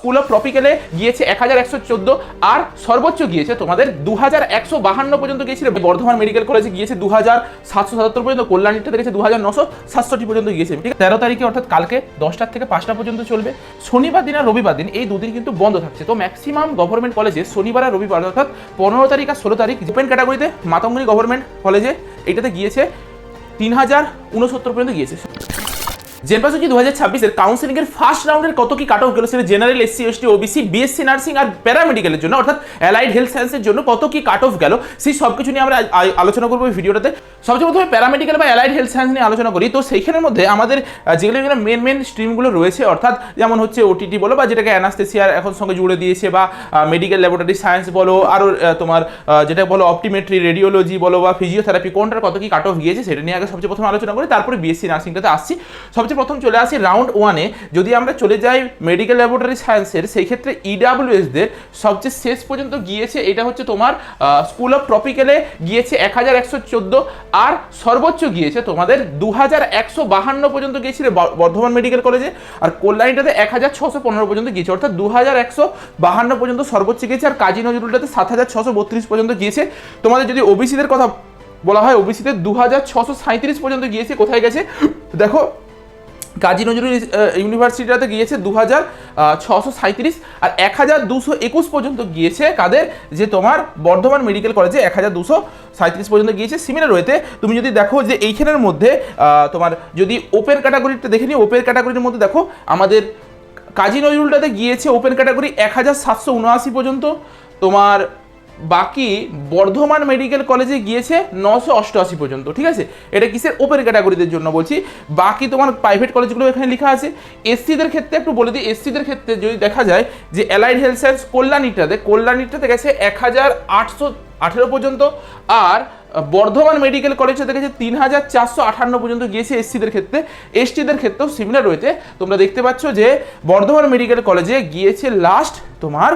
School of ট্রপিক্যালে গিয়েছে 1114 আর সর্বোচ্চ গিয়েছে তোমাদের 2152 পর্যন্ত গিয়েছিল। বর্ধমান মেডিকেল কলেজে গিয়েছে 2777 পর্যন্ত, কল্যাণীতে দেখেছে 2967 পর্যন্ত গিয়েছে। ঠিক আছে, 13 তারিখে অর্থাৎ কালকে 10টা থেকে 5টা পর্যন্ত চলবে। শনিবার দিন আর রবিবার দিন এই দুদিন কিন্তু বন্ধ থাকছে। তো ম্যাক্সিমাম গভর্নমেন্ট কলেজে শনিবার আর রবিবার অর্থাৎ 15 তারিখ আর 16 তারিখ ওপেন ক্যাটাগরিতে মাতঙ্গিনী গভর্নমেন্ট কলেজে এটাতে গিয়েছে 3069 পর্যন্ত গিয়েছে। জেনপাসজি 2026 কাউন্সিলিং এর ফার্স্ট রাউন্ডের কত কি কাট অফ গেল সেটা general, SC, ST, OBC, BSc nursing আর প্যারামেডিক্যালের জন্য অর্থাৎ অ্যালাইড হেলথ সায়েন্সের জন্য কত কি কাট অফ গেল সেই সব কিছু নিয়ে আমরা আলোচনা করবো এই ভিডিওটাতে। সবচেয়ে প্রথমে প্যারামেডিক্যাল বা অ্যালাইড হেলথ সায়েন্স নিয়ে আলোচনা করি। তো সেইখানের মধ্যে আমাদের যেগুলো মেন স্ট্রিমগুলো রয়েছে অর্থাৎ যেমন হচ্ছে ওটিটি বলো বা যেটাকে অ্যানাস্থেসিয়ার এখন সঙ্গে জুড়ে দিয়েছে, বা মেডিকেল ল্যাবরেটরি সায়েন্স বলো, আরও তোমার যেটা বলো অপটিমেট্রি, রেডিওলজি বলো বা ফিজিওথেরাপি, কোনটার কত কি কাট অফ গিয়েছে সেটা নিয়ে আগে সবচেয়ে প্রথমে আলোচনা করি, তারপরে বিএসসি নার্সিংটাতে আসছি। সবচেয়ে প্রথম চলে আসি রাউন্ড 1-এ। যদি আমরা চলে যাই মেডিকেল ল্যাবরেটরি সায়েন্সের, সেই ক্ষেত্রে ইডাব্লিউএসদের সবচেয়ে শেষ পর্যন্ত গিয়েছে এটা হচ্ছে তোমার স্কুল অফ ট্রপিক্যালে গিয়েছে 1114 আর সর্বোচ্চ গিয়েছে তোমাদের 2152 পর্যন্ত গিয়েছিল বর্ধমান মেডিকেল কলেজে, আর কল্যাণীটাতে 1615 পর্যন্ত গিয়েছে, অর্থাৎ 2152 পর্যন্ত সর্বোচ্চ গিয়েছে। আর কাজী নজরুলটাতে 7632 পর্যন্ত গিয়েছে। তোমাদের যদি ওবিসিদের কথা বলা হয়, ওবিসিতে 2637 পর্যন্ত গিয়েছে। কোথায় গেছে দেখো, কাজী নজরুল ইউনিভার্সিটিতে গিয়েছে 2637 আর 1221 পর্যন্ত গিয়েছে কাদের, যে তোমার বর্ধমান মেডিকেল কলেজে 1237 পর্যন্ত গিয়েছে। সিমিলার ওয়েতে তুমি যদি দেখো যে এইখানের মধ্যে তোমার যদি ওপেন ক্যাটাগরিটা দেখে নিই, ওপেন ক্যাটাগরির মধ্যে দেখো আমাদের কাজী নজরুলটাতে গিয়েছে ওপেন ক্যাটাগরি 1779 পর্যন্ত, তোমার বাকি বর্ধমান মেডিকেল কলেজে গিয়েছে 988 পর্যন্ত। ঠিক আছে, এটা কিসের ওপেন ক্যাটাগরিদের জন্য বলছি। বাকি তোমার প্রাইভেট কলেজগুলো এখানে লেখা আছে। এসসিদের ক্ষেত্রে একটু বলে দিই, এসসিদের ক্ষেত্রে যদি দেখা যায় যে অ্যালাইড হেলথ সায়েন্স কল্যাণীটাতে গেছে 1818 পর্যন্ত, আর বর্ধমান মেডিকেল কলেজে গেছে 3458 পর্যন্ত গিয়েছে এসসিদের ক্ষেত্রে। এসটিদের ক্ষেত্রেও সিমিলার রয়েছে। তোমরা দেখতে পাচ্ছ যে বর্ধমান মেডিকেল কলেজে গিয়েছে লাস্ট তোমার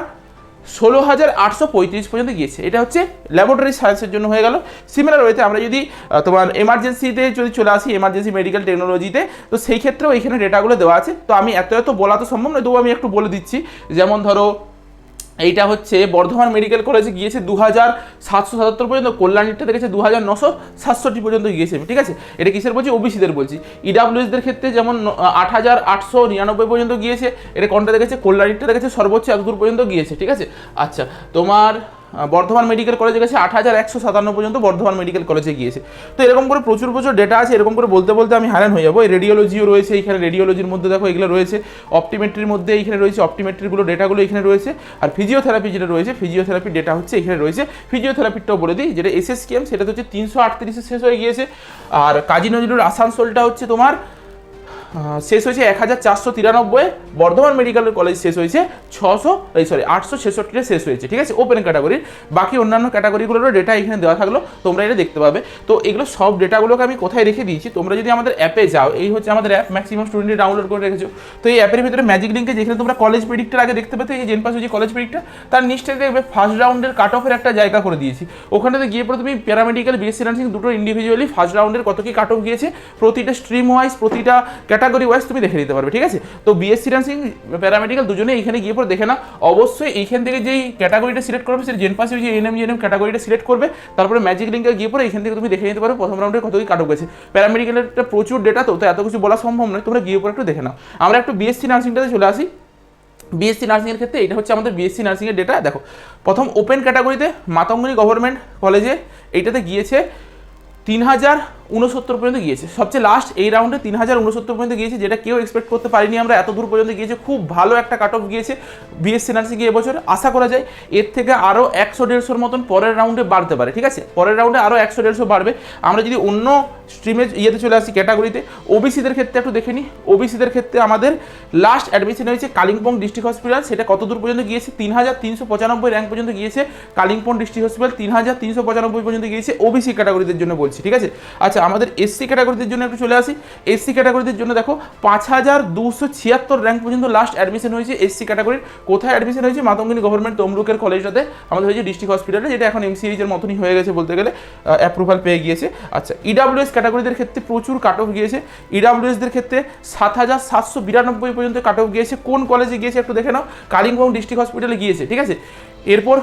16835 পর্যন্ত গিয়েছে। এটা হচ্ছে ল্যাবরেটরি সায়েন্সের জন্য হয়ে গেল। সিমিলার ওয়েতে আমরা যদি তোমার এমার্জেন্সিতে যদি চলে আসি, এমার্জেন্সি মেডিকেল টেকনোলজিতে, তো সেই ক্ষেত্রেও এখানে ডেটাগুলো দেওয়া আছে। তো আমি এত বলা তো সম্ভব নয়, তবু আমি একটু বলে দিচ্ছি। যেমন ধরো এইটা হচ্ছে বর্ধমান মেডিকেল কলেজে গিয়েছে 2777 পর্যন্ত, কল্যাণীটা দেখেছে 2967 পর্যন্ত গিয়েছে। ঠিক আছে, এটা কিসের বলছি, ওবিসিদের বলছি। ইডাব্লিউএসদের ক্ষেত্রে যেমন 8899 পর্যন্ত গিয়েছে, এটা কোনটা দেখেছে, কল্যাণীটা দেখেছে সর্বোচ্চ এতদূর পর্যন্ত গিয়েছে। ঠিক আছে, আচ্ছা তোমার বর্ধমান মেডিকেল কলেজে গেছে 8157 পর্যন্ত বর্ধমান মেডিকেল কলেজে গিয়েছে। তো এরকম করে প্রচুর ডেটা আছে। এরকম করে বলতে বলতে আমি হারান হয়ে যাবো। এই রেডিওলজিও রয়েছে এইখানে, রেডিওলজির মধ্যে দেখো এগুলো রয়েছে। অপটিমেট্রির মধ্যে এইখানে রয়েছে, অপটিমেট্রিগুলো ডেটাগুলো এখানে রয়েছে। আর ফিজিওথেরাপি যেটা রয়েছে, ফিজিওথেরাপির ডেটা হচ্ছে এখানে রয়েছে। ফিজিওথেরাপিটাও বলে দিই, যেটা এসএসকেএম সেটা হচ্ছে 338 শেষ হয়ে গিয়েছে। আর কাজী নজরুল আসানসোলটা হচ্ছে তোমার শেষ হয়েছে 1493, বর্ধমান মেডিকেল কলেজ শেষ হয়েছে 866 শেষ হয়েছে। ঠিক আছে, ওপেন ক্যাটাগরির। বাকি অন্যান্য ক্যাটাগরিগুলোরও ডেটা এখানে দেওয়া থাকলো, তোমরা এটা দেখতে পাবে। তো এগুলো সব ডেটাগুলোকে আমি কোথায় রেখে দিয়েছি, তোমরা যদি আমাদের অ্যাপে যাও, এই হচ্ছে আমাদের অ্যাপ, ম্যাক্সিমাম স্টুডেন্ট ডাউনলোড করে রেখেছো। তো এই অ্যাপের ভিতরে ম্যাজিক লিঙ্কে যেখানে তোমরা কলেজ প্রেডিক্টর আগে দেখতে পেতে, এই জেনপাসজি কলেজ প্রেডিক্টর, তার নিচে দেখবে ফার্স্ট রাউন্ডের কাট অফের একটা জায়গা করে দিয়েছি। ওখানেতে গিয়ে পরে তুমি প্যারামেডিক্যাল, বিএসসি নার্সিং দুটো ইন্ডিভিজুয়ালি ফার্স্ট রাউন্ডের কত কি কাট অফ গিয়েছে প্রতিটা স্ট্রিম ওয়াইজ, প্রতিটা ক্যাটাগরি ওয়াইজ তুমি দেখে নিতে পারবে। ঠিক আছে, তো বিএসসি নার্সিং, প্যারামেডিক্যাল দুজনে এখানে গিয়ে পরে দেখে না। অবশ্যই এইখান থেকে যেই ক্যাটাগরিটা সিলেক্ট করবে, সেই জেনপাসজি এনএম জিএনএম ক্যাটাগরিটা সিলেক্ট করবে, তারপরে ম্যাজিক লিঙ্কে গিয়ে পরে এখান থেকে তুমি দেখে নিতে পারো প্রথম রাউন্ডে কত কি কাট অফ গেছে। প্যারামেডিক্যালের প্রচুর ডেটা, তো এত কিছু বলা সম্ভব নয়, তোমরা গিয়ে পরে একটু দেখে নাও। আমরা একটু বিএসসি নার্সিংটাতে চলে আসি। বিএসসি নার্সিংয়ের ক্ষেত্রে এটা হচ্ছে আমাদের বিএসসি নার্সিংয়ের ডেটা। দেখো, প্রথম ওপেন ক্যাটাগরিতে মাতঙ্গিনী গভর্নমেন্ট কলেজে এইটাতে গিয়েছে 3069 পর্যন্ত গিয়েছে। সবচেয়ে লাস্ট এই রাউন্ডে 3069 পর্যন্ত গিয়েছে, যেটা কেউ এক্সপেক্ট করতে পারিনি আমরা, এত দূর পর্যন্ত গিয়েছে। খুব ভালো একটা কাট অফ গিয়েছে বিএসসি নার্সিংয়ে এবছর। আশা করা যায় এর থেকে আরও 100-150 মতন পরের রাউন্ডে বাড়তে পারে। ঠিক আছে, পরের রাউন্ডে আরও 100-150 বাড়বে। আমরা যদি অন্য স্ট্রিমে ইয়েতে চলে আসি ক্যাটাগরিতে, ওবিসিদের ক্ষেত্রে একটু দেখে নিই। ওবিসিদের ক্ষেত্রে আমাদের লাস্ট অ্যাডমিশন হয়েছে কালিম্পং ডিস্ট্রিক্ট হসপিটাল, সেটা কত দূর পর্যন্ত গিয়েছে, 3395 র্যাঙ্ক পর্যন্ত গিয়েছে কালিম্পং ডিস্ট্রিক্ট হসপিটাল, 3395 পর্যন্ত গিয়েছে ওবিসি ক্যাটাগরিদের জন্য বলছি। ঠিক আছে, আচ্ছা আচ্ছা আমাদের এসসি ক্যাটাগরিদের জন্য একটু চলে আসি। এসসি ক্যাটাগরিদের জন্য দেখো 5276 র্যাঙ্ক পর্যন্ত লাস্ট অ্যাডমিশন হয়েছে এসসি ক্যাটাগরির। কোথায় অ্যাডমিশন হয়েছে? মাতঙ্গিনী গভর্নমেন্ট তমলুকের কলেজটাতে আমাদের হয়েছে, ডিস্ট্রিক্ট হসপিটালে, যেটা এখন এমসিএইচের মতনই হয়ে গেছে বলতে গেলে, অ্যাপ্রুভাল পেয়ে গিয়েছে। আচ্ছা ইডাব্লিউএস ক্যাটাগরিদের ক্ষেত্রে প্রচুর কাট অফ গিয়েছে। ইডাব্লিউএসদের ক্ষেত্রে 7792 পর্যন্ত কাট অফ গিয়েছে। কোন কলেজে গিয়েছে একটু দেখে নাও, কালিম্পং ডিস্ট্রিক্ট হসপিটালে গিয়েছে, ঠিক আছে। এরপর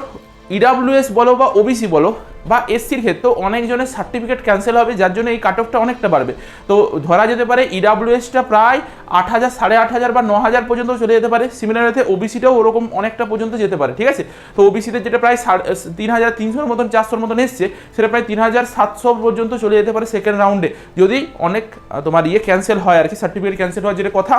ইডাব্লিউএস বলো বা ওবিসি বলো বা এসসির ক্ষেত্রেও অনেকজনের সার্টিফিকেট ক্যান্সেল হবে, যার জন্য এই কাট অফটা অনেকটা বাড়বে। তো ধরা যেতে পারে ইডাব্লিউএসটা প্রায় 8000, 8500 বা 9000 পর্যন্ত চলে যেতে পারে। সিমিলার হতে ওবিসিটাও ওরকম অনেকটা পর্যন্ত যেতে পারে, ঠিক আছে। তো ওবিসিতে যেটা প্রায় 3300 মতন 400 মতন এসছে, সেটা প্রায় 3700 পর্যন্ত চলে যেতে পারে সেকেন্ড রাউন্ডে, যদি অনেক তোমার ক্যান্সেল হয় আর কি, সার্টিফিকেট ক্যান্সেল হয়, যেটা কথা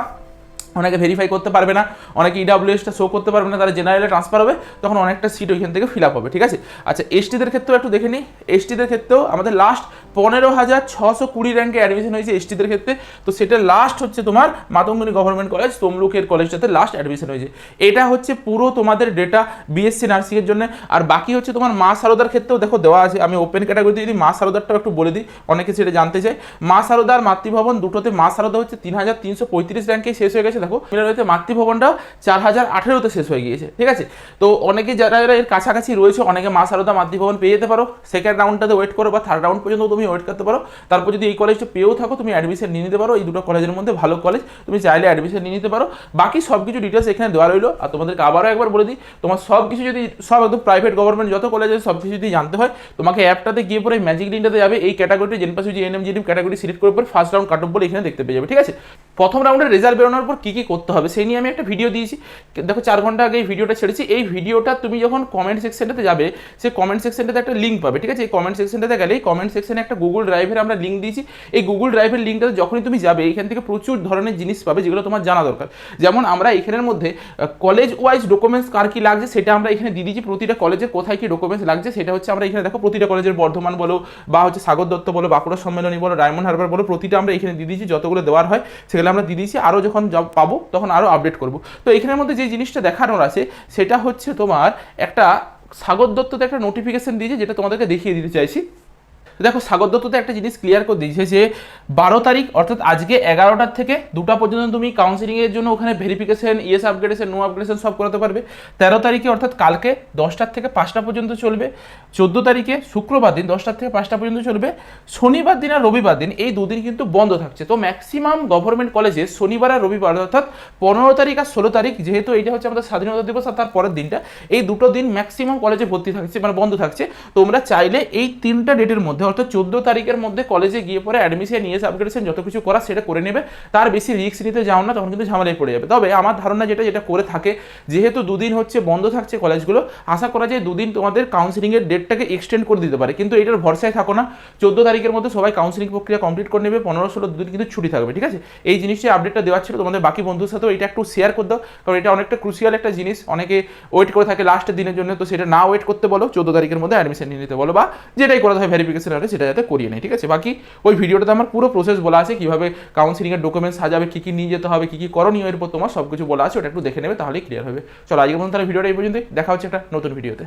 অনেকে ভেরিফাই করতে পারবে না, অনেকে ইডাব্লিউএসটা শো করতে পারবে না, তারা জেনারেলে ট্রান্সফার হবে, তখন অনেকটা সিট ওইখান থেকে ফিল আপ হবে, ঠিক আছে। আচ্ছা এসটিদের ক্ষেত্রেও একটু দেখে নিই। এসটিদের ক্ষেত্রেও আমাদের লাস্ট 15620 র্যাঙ্কে অ্যাডমিশন হয়েছে এসটিদের ক্ষেত্রে। তো সেটা লাস্ট হচ্ছে তোমার মাতঙ্গিনী গভর্নমেন্ট কলেজ তমলুকের কলেজটাতে লাস্ট অ্যাডমিশন হয়েছে। এটা হচ্ছে পুরো তোমাদের ডেটা বিএসসি নার্সিংয়ের জন্য। আর বাকি হচ্ছে তোমার মা সারদার ক্ষেত্রেও দেখো দেওয়া আছে। আমি ওপেন ক্যাটাগরিতে যদি মা সারদারটাও একটু বলে দিই, অনেকে সেটা জানতে চাই। মা সারদার মাতৃভবন দুটোতে মা সারদা হচ্ছে 3335 র্যাঙ্কে শেষ হয়ে গেছে। দেখো রয়েছে মাতৃভবনটাও 4018-তে শেষ হয়ে গিয়েছে, ঠিক আছে। তো অনেকে যারা এর কাছাকাছি রয়েছে, অনেকে মা সারদা মাতৃভবন পেয়ে যেতে পারো। সেকেন্ড রাউন্ডটাতে ওয়েট করো বা থার্ড রাউন্ড পর্যন্ত তুমি ওয়েট করতে পারো। তারপর যদি এই কলেজটা পেয়েও থাকো, তুমি অ্যাডমিশন নিয়ে নিতে পারো। এই দুটো কলেজের মধ্যে ভালো কলেজ, তুমি চাইলে অ্যাডমিশন নিয়ে নিতে পারো। বাকি সব কিছু ডিটেলস এখানে দেওয়া রইলো। আর তোমাদেরকে আবারও একবার বলে দিই, তোমার সব কিছু যদি সব একদম প্রাইভেট গভর্নমেন্ট যত কলেজ আছে সব কিছু যদি জানতে হয়, তোমাকে অ্যাপটাতে গিয়ে পরে ম্যাজিক লিঙ্কটাতে যাবে, এই ক্যাটাগরিটি জেনপাস জিএনএম জিএনএম ক্যাটাগরি সিলেক্ট করে পরে ফার্স্ট রাউন্ড কাট অফ বলে এখানে দেখতে পেয়ে যাবে, ঠিক আছে। প্রথম রাউন্ডের রেজাল্ট বেরোনোর পর কী কী করতে হবে সেই নিয়ে আমি একটা ভিডিও দিয়েছি। দেখো 4 ঘন্টা আগে এই ভিডিওটা ছেড়েছি। এই ভিডিওটা তুমি যখন কমেন্ট সেকশনটাতে যাবে, সেই কমেন্ট সেকশনটাতে একটা লিঙ্ক পাবে, ঠিক আছে। এই কমেন্ট সেকশনটাতে গেলেই কমেন্ট সেকশনে একটা গুগল ড্রাইভের আমরা লিঙ্ক দিয়েছি। এই গুগল ড্রাইভের লিঙ্কটাতে যখনই তুমি যাবে, এখান থেকে প্রচুর ধরনের জিনিস পাবে যেগুলো তোমার জানা দরকার। যেমন আমরা এখানের মধ্যে কলেজ ওয়াইজ ডকুমেন্টস কার কি লাগছে সেটা আমরা এখানে দিয়ে দিয়েছি। প্রতিটা কলেজের কোথায় কি ডকুমেন্টস লাগছে সেটা হচ্ছে আমরা এখানে দেখো, প্রতিটা কলেজের বর্ধমান বলো বা হচ্ছে সাগর দত্ত বলো, বাঁকুড়া সম্মেলনী বলো, ডায়মন্ড হারবার বলো, প্রতিটা আমরা এখানে দিয়ে দিয়েছি। যতগুলো দেওয়ার হয় সেগুলো আমরা দিয়ে দিয়েছি। আরও যখন জব পাবো তখন আরও আপডেট করবো। তো এখানের মধ্যে যে জিনিসটা দেখানোর আছে সেটা হচ্ছে তোমার একটা সাগর দত্ততে একটা নোটিফিকেশন দিয়েছে, যেটা তোমাদেরকে দেখিয়ে দিতে চাইছি। দেখো সাগর দত্ততে একটা জিনিস ক্লিয়ার করে দিয়েছে যে 12 তারিখ অর্থাৎ আজকে 11টার থেকে 2টা পর্যন্ত তুমি কাউন্সিলিংয়ের জন্য ওখানে ভেরিফিকেশন, ইএস আপগ্রেডেশন, নো আপগ্রেডেশন সব করাতে পারবে। 13 তারিখে অর্থাৎ কালকে 10টার থেকে 5টা পর্যন্ত চলবে। 14 তারিখে শুক্রবার দিন 10টার থেকে 5টা পর্যন্ত চলবে। শনিবার দিন আর রবিবার দিন এই দুদিন কিন্তু বন্ধ থাকছে। তো ম্যাক্সিমাম গভর্নমেন্ট কলেজে শনিবার আর রবিবার অর্থাৎ 15 তারিখ আর 16 তারিখ, যেহেতু এইটা হচ্ছে আমাদের স্বাধীনতা দিবস আর তার পরের দিনটা, এই দুটো দিন ম্যাক্সিমাম কলেজে ভর্তি থাকছে, মানে বন্ধ থাকছে। তোমরা চাইলে এই 3টা ডেটের মধ্যে অর্থাৎ 14 তারিখের মধ্যে কলেজে গিয়ে পরে অ্যাডমিশন, ইএস আপগ্রেডেশন যত কিছু করা সেটা করে নেবে। তার বেশি রিস্ক নিতে যাও না, তখন কিন্তু ঝামেলায় পড়ে যাবে। তবে আমার ধারণা যেটা করে থাকে, যেহেতু দুদিন হচ্ছে বন্ধ থাকছে কলেজগুলো, আশা করা যায় দুদিন তোমাদের কাউন্সিলিংয়ের ডেটটাকে এক্সটেন্ড করে দিতে পারে। কিন্তু এটার ভরসায় থাকো না। 14 তারিখের মধ্যে সবাই কাউন্সিলিং প্রক্রিয়া কমপ্লিট করে নেবে। 15-16 দুদিন কিন্তু ছুটি থাকবে, ঠিক আছে। এই জিনিসটা আপডেটটা দেওয়ার ছিল তোমাদের বাকি বন্ধুর সাথেও, এটা একটু শেয়ার করে দাও, কারণ এটা অনেকটা ক্রুশিয়াল একটা জিনিস। অনেকে ওয়েট করে থাকে লাস্টের দিনের জন্য, তো সেটা না ওয়েট করতে বলো, 14 তারিখের মধ্যে অ্যাডমিশন নিয়ে নিতে বলো, বা যেটাই করতে হয় ভেরিফিকেশন হবে সেটা যাতে করিয়ে নেয়, ঠিক আছে। বাকি ওই ভিডিওটাতে আমার পুরো প্রসেস বলা আছে, কীভাবে কাউন্সিলিংয়ের ডকুমেন্টস সাজাবে, কী কী নিয়ে যেতে হবে, কী কী করণীয়, এরপর তোমার সব কিছু বলা আছে, ওটা একটু দেখে নেবে, তাহলেই ক্লিয়ার হবে। চলো আজকের মধ্যে তাহলে ভিডিওটা এই পর্যন্ত, দেখা হচ্ছে একটা নতুন ভিডিওতে।